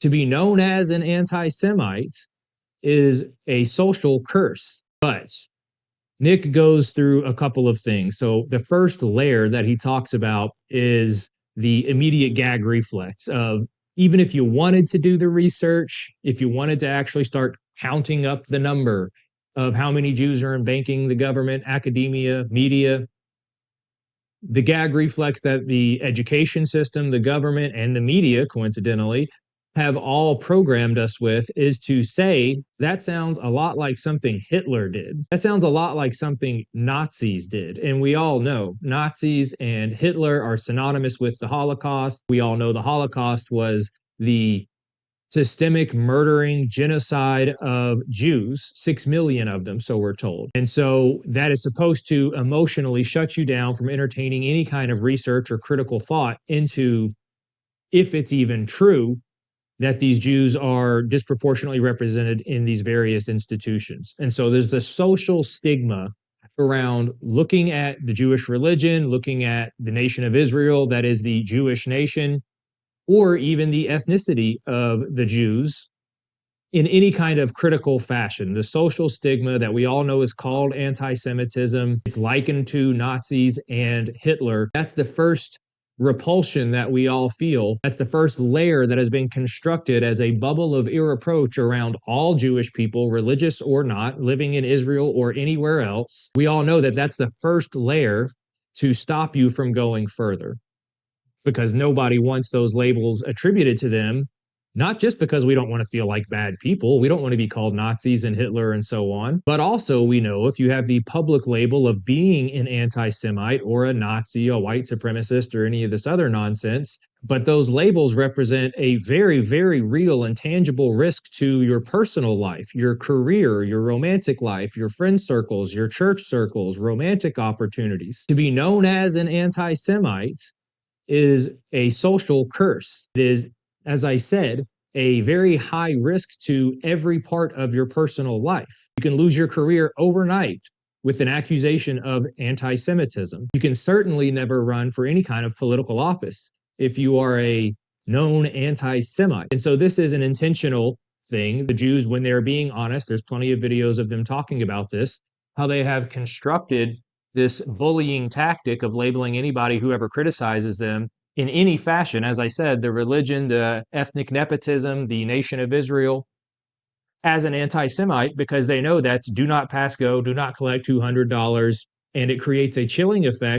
To be known as an anti-Semite is a social curse. But Nick goes through a couple of things. So the first layer that he talks about is the immediate gag reflex of, even if you wanted to do the research, if you wanted to actually start counting up the number of how many Jews are in banking, the government, academia, media, the gag reflex that the education system, the government, and the media, coincidentally, have all programmed us with is to say that sounds a lot like something Hitler did. That sounds a lot like something Nazis did. And we all know Nazis and Hitler are synonymous with the Holocaust. We all know the Holocaust was the systemic murdering genocide of Jews, 6 million of them, so we're told. And so that is supposed to emotionally shut you down from entertaining any kind of research or critical thought into if it's even true that these Jews are disproportionately represented in these various institutions. And so there's the social stigma around looking at the Jewish religion, looking at the nation of Israel, that is the Jewish nation, or even the ethnicity of the Jews in any kind of critical fashion. The social stigma that we all know is called anti-Semitism. It's likened to Nazis and Hitler. That's the first repulsion that we all feel. That's the first layer that has been constructed as a bubble of irreproach around all Jewish people, religious or not, living in Israel or anywhere else. We all know that that's the first layer to stop you from going further, because nobody wants those labels attributed to them, not just because we don't want to feel like bad people. We don't want to be called Nazis and Hitler and so on. But also, we know if you have the public label of being an anti-Semite or a Nazi, a white supremacist, or any of this other nonsense, but those labels represent a very, very real and tangible risk to your personal life, your career, your romantic life, your friend circles, your church circles, romantic opportunities. To be known as an anti-Semite is a social curse. It is, as I said, a very high risk to every part of your personal life. You can lose your career overnight with an accusation of anti-Semitism. You can certainly never run for any kind of political office if you are a known anti-Semite. And so this is an intentional thing. The Jews, when they're being honest, there's plenty of videos of them talking about this, how they have constructed this bullying tactic of labeling anybody who ever criticizes them in any fashion. As I said, the religion, the ethnic nepotism, the nation of Israel, as an anti-Semite, because they know that's do not pass go, do not collect $200, and it creates a chilling effect